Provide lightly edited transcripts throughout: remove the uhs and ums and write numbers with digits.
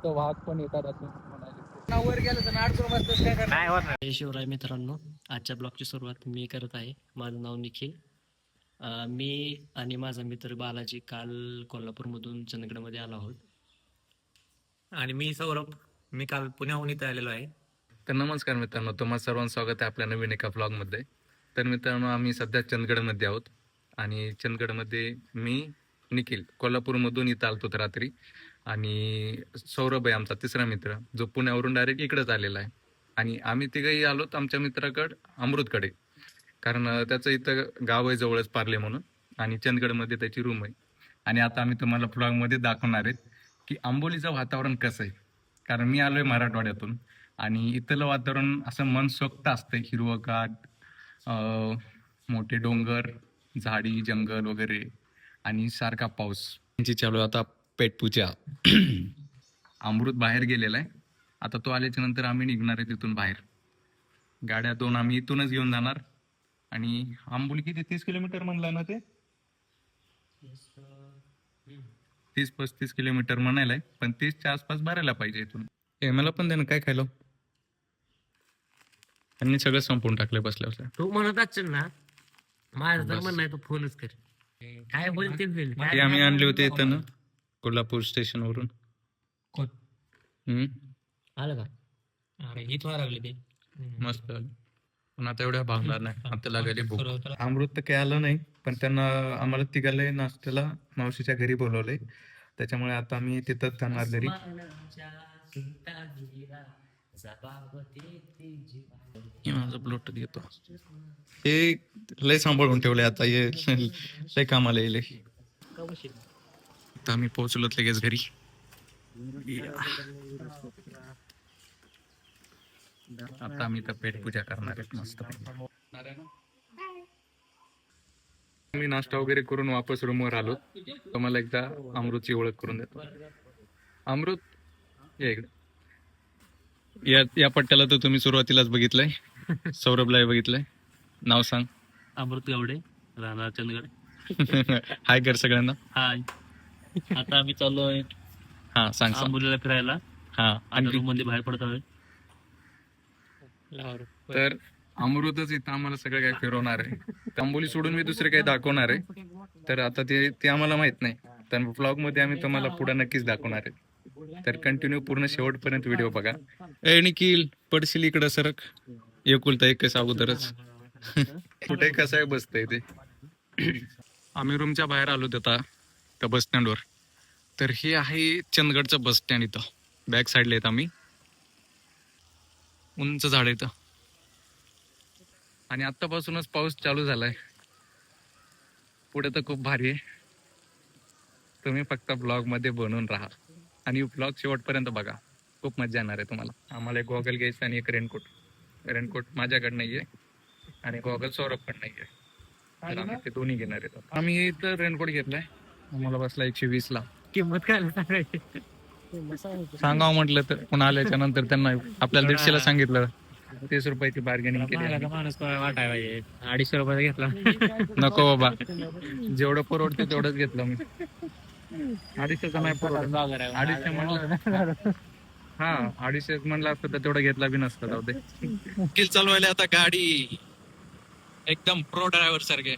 तर वाघ पण येतात असं म्हणाले. वर गेलं तर नाडकून बसतोस काय करणार? जय शिवराय मित्रांनो, आजच्या ब्लॉगची सुरुवात मी करत आहे. माझं नाव निखिल. मी आणि माझा मित्र बालाजी काल कोल्हापूरमधून चंदगडमध्ये आलो आहोत. आणि मी सौरभ, मी काल पुण्याहून इथे आलेलो आहे. तर नमस्कार मित्रांनो, तुम्हा सर्वांचं स्वागत आहे आपल्या नवीन एका व्लॉगमध्ये. तर मित्रांनो, आम्ही सध्या चंदगडमध्ये आहोत आणि चंदगडमध्ये मी निखिल कोल्हापूरमधून इथं आलतो तर रात्री, आणि सौरभ आहे आमचा तिसरा मित्र जो पुण्यावरून डायरेक्ट इकडेच आलेला आहे. आणि आम्ही तिघंही आलोत आमच्या मित्राकडे अमृतकडे, कारण त्याचं इथं गाव आहे जवळच पार्ले म्हणून, आणि चंदगडमध्ये त्याची रूम आहे. आणि आता आम्ही तुम्हाला व्लॉगमध्ये दाखवणार आहेत की आंबोलीचं वातावरण कसं आहे, कारण मी आलोय मराठवाड्यातून आणि इथलं वातावरण असं मनसोक्त असतंय. हिरवंगार, मोठे डोंगर, झाडी, जंगल वगैरे, आणि सारखा पाऊस. त्यांची चालू आहे आता पेटपूजा. अमृत बाहेर गेलेला आहे, आता तो आल्याच्या नंतर आम्ही निघणार आहे तिथून बाहेर. गाड्या दोन आम्ही इथूनच घेऊन जाणार. आणि आंबोली किती, 30 किलोमीटर म्हणलं ना ते, 30-35 किलोमीटर म्हणायला आहे, पण 30च्या आसपास भरायला पाहिजे इथून. मला पण दे ना, काय खायला. त्यांनी सगळं संपवून टाकलं बसल्या बसल्या. तू म्हणत असेल ना, माझं तर म्हणणं आहे तू फोनच कर. काय बोलते ते आम्ही आणले होते इथं ना, कोल्हापूर स्टेशन वरून. आलं का? अरे ही थोडा लागली ते मस्त. पण आता एवढ्या भागणार नाही, आता लागली भूक. अमृत तर काही आलं नाही, पण त्यांना आम्हाला तिघाले नाश्त्याला मावशीच्या घरी बोलवलंय, त्याच्यामुळे आता आम्ही तिथंच जाणार घरी. माझं ब्लूटूथ घेतो, हे लय सांभाळून ठेवलंय आता, हे लय कामाला येईल. आता आम्ही पोहोचलो लगेच घरी. आता आम्ही तर पेटपूजा करणार आहेत मस्त. मी नाश्ता वगैरे करून वापस रूमवर आलो. तुम्हाला एकदा अमृतची ओळख करून देतो. अमृत, या इकडे. या पट्ट्याला तर तुम्ही सुरुवातीलाच बघितलंय, सौरभला बघितलंय. नाव सांग. अमृत गावडे, राहणार चंदगड. हाय कर सगळ्यांना. हाय. आता आम्ही चाललोय हा सांग सांग. आंबोलीला फिरायला. हा, आणि रूम मध्ये बाहेर पडत आहे. तर अमृतच इथं आम्हाला सगळं काही फिरवणार आहे. आंबोली सोडून मी दुसरे काही दाखवणार आहे, तर आता ते आम्हाला माहित नाही. तर ब्लॉग मध्ये आम्ही तुम्हाला पुढे नक्कीच दाखवणार आहे. तर कंटिन्यू पूर्ण शेवटपर्यंत व्हिडिओ बघा. ए निखिल, पडशील इकडं सरक. एकुलता एकच अगोदरच कुठे कसं आहे बसतंय ते. आम्ही रूमच्या बाहेर आलो आता त्या बस स्टँडवर. तर हे आहे चंदगडचं बस स्टँड. इथं बॅक साईडला येत आम्ही, उंच झाड येतं, आणि आतापासूनच पाऊस चालू झालाय. पुढे तर खूप भारी आहे. तुम्ही फक्त ब्लॉग मध्ये बनवून राहा आणि ब्लॉग शेवटपर्यंत बघा, खूप मजा येणार आहे तुम्हाला. आम्हाला एक गॉगल घ्यायचं आणि एक रेनकोट माझ्याकडे नाहीये, आणि गॉगल सौरभकडे नाहीये, तर आम्ही ते दोन्ही घेणार आहेत. आम्ही इथं रेनकोट घेतलाय, आम्हाला बसला 120 ला. किंमत काय सांगायची? सांगावं म्हटलं तर पुन्हा आल्याच्या नंतर त्यांना आपल्याला 150 ला सांगितलं, 30 रुपयाची बार्गेनिंग केली. माणूस वाटाय पाहिजे. 250 रुपये घेतला. नको बाबा, जेवढं परवडते तेवढंच घेतलं मी. 250 नाही परवडत. 250 म्हणलं, हा 250 म्हणलं असतं तर तेवढं घेतला बी नसतं. जाऊ दे. किल चालवायला आता गाडी एकदम प्रो ड्रायव्हर सारखे.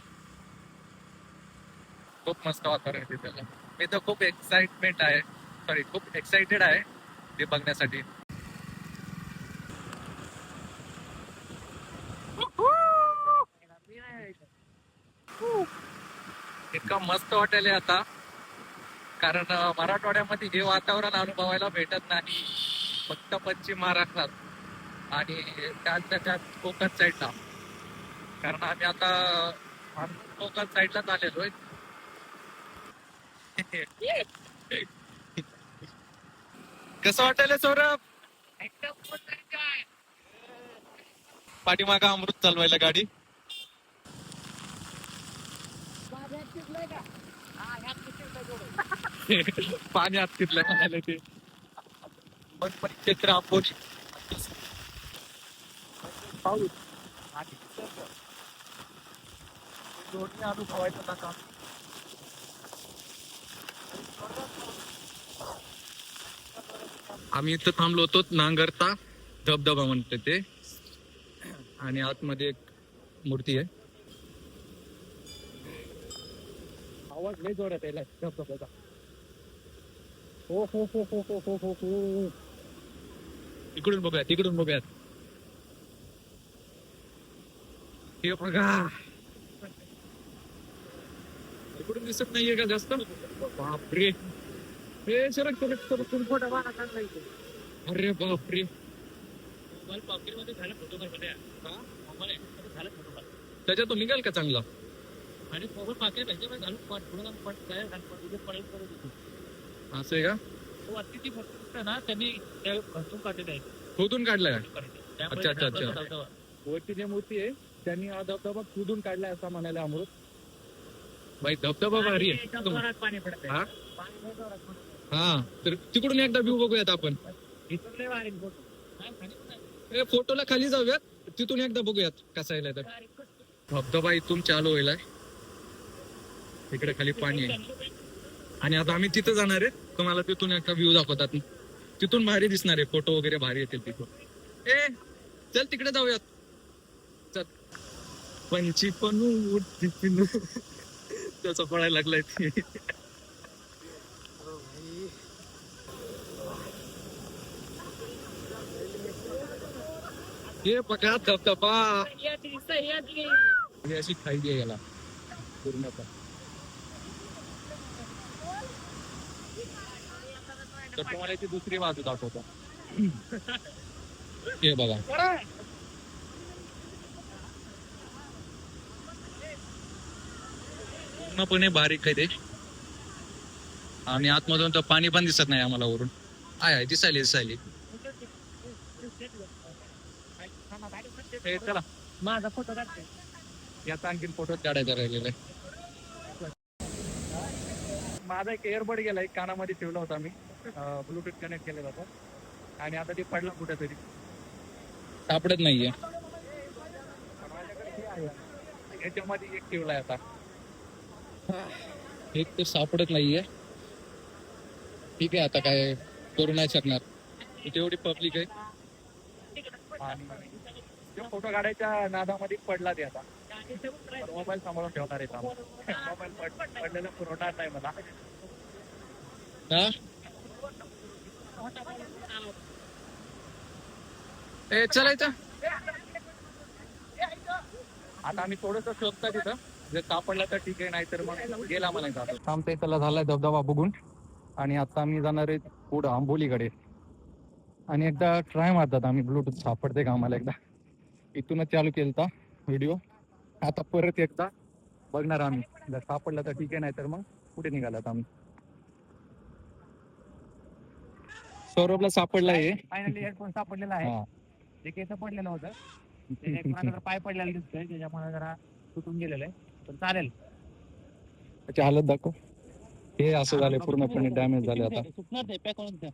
खूप मस्त वातावरण आहे त्याला. मी तर खूप खूप एक्साइटेड आहे ते बघण्यासाठी. इतका मस्त वाटेल आता, कारण मराठवाड्यामध्ये हे वातावरण अनुभवायला भेटत नाही, फक्त पश्चिम महाराष्ट्रात आणि त्यात कोकण साईडला. कारण आम्ही आता कोकण साईडलाच आलेलो आहे. कसं वाटेल सौरभ? पाठीमागा अमृत चालवायला गाडी. पाणी आत तिथलं ते पण क्षेत्र आंबोली पाऊस आणि दोन्ही अनुभवायचं नका. आम्ही इथं थांबलो होतो, नांगरता धबधबा म्हणते ते, आणि आतमध्ये एक मूर्ती आहे. आवाज लय जोरात यायला धबधब्याचा. हो हो हो हो हो हो हो हो. इकडून बघूयात, इकडून बघूयात. हे बघा, इकडून दिसत नाहीये का जास्त? बापरे, हे सरक सरक सरक सरक. फोटो बाळा चांगला इथे. अरे बापरे, पाकिटमध्ये झालं फोटो झालं फोटो त्याच्यातून निघाल का चांगला? आणि मोबाईल पाकिट त्याच्यामध्ये घालून पुढे पडेल. असं आहे का? तो अतिथी फक्त ना त्यांनी घासून काढलेलं आहे. खोदून काढलाय? त्यामुळे अच्छा, अच्छा, अच्छा. धबधबा. वरती जी मूर्ती आहे त्यांनी हा धबधबा खोदून काढलाय असं म्हणायला अमृत. बाई धबधबा भारी आहे. एकदम जोरात पाणी पडत हा? आहे. पाणी लय जोरात पडत आहे. हा, तर तिकडून एकदा व्ह्यू बघूयात आपण. इथून लय भारी फोटो. काय खाली पण आहे. फोटोला खाली जाऊयात, तिथून एकदा बघूयात कसा येईल. तर धबधबा इथून चालू होईल, इकडे खाली पाणी आहे. आणि आता आम्ही तिथं जाणार आहे, तुम्हाला तिथून एकदा व्ह्यू दाखवतात. तिथून भारी दिसणार आहे, फोटो वगैरे भारी येतील तिथून. चल तिकडे जाऊयात. चल. पंची पनू त्याचा पळायला लागलाय ते. हे बघा धबधबा. ही अशी खायली आहे याला पूर्णतः. तर तुम्हाला ती दुसरी बाजू दाखवतो. हे बघा, पूर्णपणे बारीक आहे ते, आणि आतमधून तर पाणी पण दिसत नाही आम्हाला वरून. आहे दिसायली दिसायली. चला, माझा फोटो काढते. याचा आणखीन फोटो काढायचा राहिलेला आहे. माझा एक एअरबड गेलाय, कानामध्ये ठेवला होता मी, ब्लूटूथ कनेक्ट केलेला होता, आणि आता ते पडला कुठेतरी, सापडत नाहीये. याच्यामध्ये एक ठेवलाय आता, एक तर सापडत नाहीये. ठीक आहे, आता काय करू नाही शकणार, तेवढी पब्लिक आहे. आणि फोटो काढायच्या नादामध्ये पडला ते आता. मोबाईल सांभाळून ठेवणार आहे. मोबाईल पडलेला पुरवणार नाही मला. चलायचं आता. आम्ही थोडस शोधता तिथं, जर सापडला तर ठीक आहे, नाही तर मग गेला मला जातो. आमचा इथला झालाय धबधबा बघून, आणि आता आम्ही जाणार आहे पुढं आंबोलीकडे. आणि एकदा ट्राय मारतात आम्ही, ब्लूटूथ सापडते का आम्हाला. एकदा इथूनच चालू केलता व्हिडिओ, आता परत एकदा बघणार आम्ही. जर सापडला तर ठीक आहे, नाही तर मग पुढे निघालात आम्ही. सौरभला सापडला आहे. फायनली हेडफोन सापडलेला आहे. ते केस पडलेलं होतं, ते पाय पडलेला दिसतोय, त्याच्यामुळे जरा तुटून गेलेलं आहे, पण चालेल. त्याची हालत दाखव. हे असं झालंय, पूर्णपणे डॅमेज झाले आता. सुटणार नाही, पॅक करून द्या.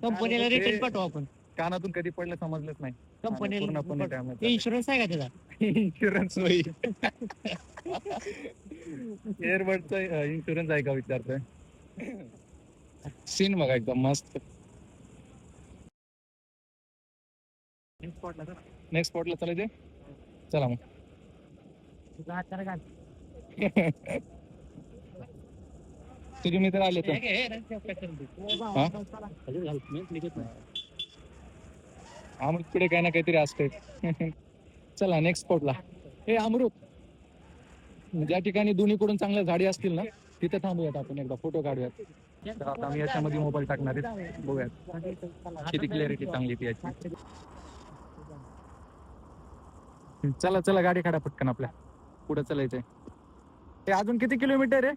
कंपनीला रिटर्न पाठवू आपण. कानातून कधी पडलं समजलंच नाही. कंपनीला पूर्णपणे डॅमेज. इन्शुरन्स आहे का त्याचा? इन्शुरन्स होईल. एअरबडचा इन्शुरन्स आहे का विचारतोय. सीन बघा एकदम मस्त. नेक्स्ट स्पॉटला चालायचे. चला मग. तुझे मित्र आले तर अमृतकडे काही ना काहीतरी असते. चला नेक्स्ट स्पॉटला. हे अमृत, ज्या ठिकाणी दोन्हीकडून चांगल्या झाडी असतील ना, तिथे थांबूयात आपण, एकदा फोटो काढूयात. तर आता मी याच्यामध्ये मोबाईल टाकणार आहे, बघूयात किती क्लॅरिटी चांगली ती याची. चला चला, गाडी काढा पटकन, आपल्या पुढे चालायचंय. ते अजून किती किलोमीटर आहे?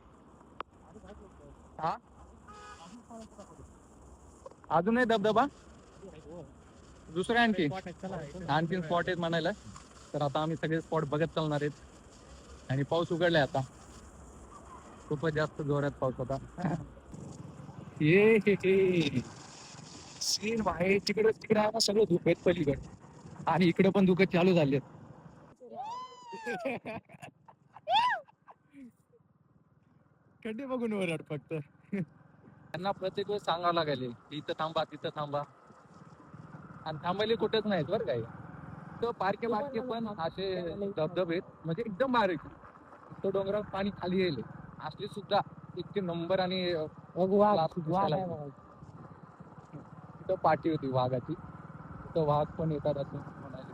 हा, अजून आहे धबधबा दुसरा आणखी स्पॉट आहेत म्हणायला. तर आता आम्ही सगळे स्पॉट बघत चालणार आहेत. आणि पाऊस उघडलाय आता, खूपच जास्त जोरात पाऊस होता. ये सीन बाहेर तिकडे तिकडे आहे ना, सगळं धुकं आहेत पलीकडे, आणि इकडे पण धुकं चालू झाले. खड्डे बघून वरड फक्त. त्यांना प्रत्येक वेळेस सांगावं लागेल इथं थांबा तिथं थांबा, आणि थांबायला कुठेच नाहीत बरं काय. तर बारके पण असे धबधबे म्हणजे एकदम बारीक, तो डोंगरात पाणी खाली येईल असली सुद्धा इतके नंबर. आणि तिथं पाठी होती वाघाची, तिथं वाघ पण येतात असं म्हणाले.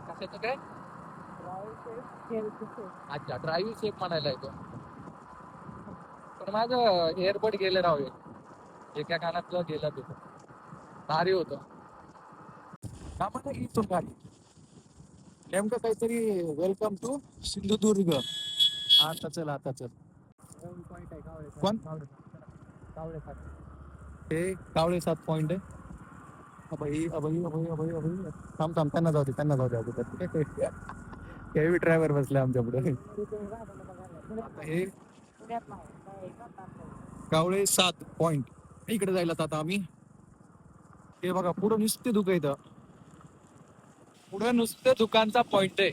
कशाचं काय? अच्छा, ड्राईव्ह सेफ म्हणायला येतो. पण माझं एअरबड गेलं राव, एका कानातलं गेलं तिथं. भारी होतं. इथून गाडी नेमकं काहीतरी वेलकम टू सिंधुदुर्ग. आता चल कोण? हे कावळे 7 पॉइंट आहे. अभई थांब त्यांना जाऊ दे अगोदर. हेवी ड्रायव्हर बसले आमच्या पुढे. हे कावळे 7 पॉइंट इकडे जायला आता आम्ही. हे बघा पुढं नुसते धुकं येतं, पुढं नुसतं दुकानचा पॉइंट आहे.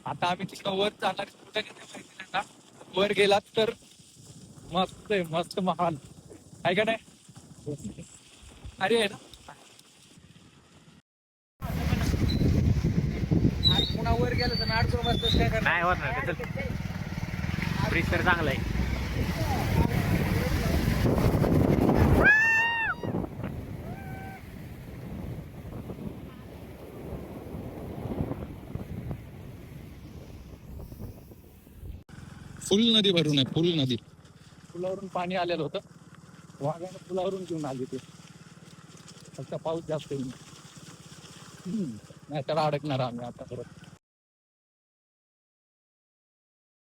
आता आम्ही तिकडं वर जाणार. कुठे माहिती नाही ना, वर गेलात तर मस्त आहे, मस्त महाल आहे का नाही? अरे आहे ना. पुन्हा वर गेलं तर अडचण बसत काय करणार? नाही होणार, ब्रिज तर चांगला आहे. फुल नदी भरून आहे, फुल नदी. पुलावरून पाणी आलेलं होतं, वाघाने पुलावरून घेऊन आले ते. फक्त पाऊस जास्त नाही तर अडकणार आम्ही आता परत.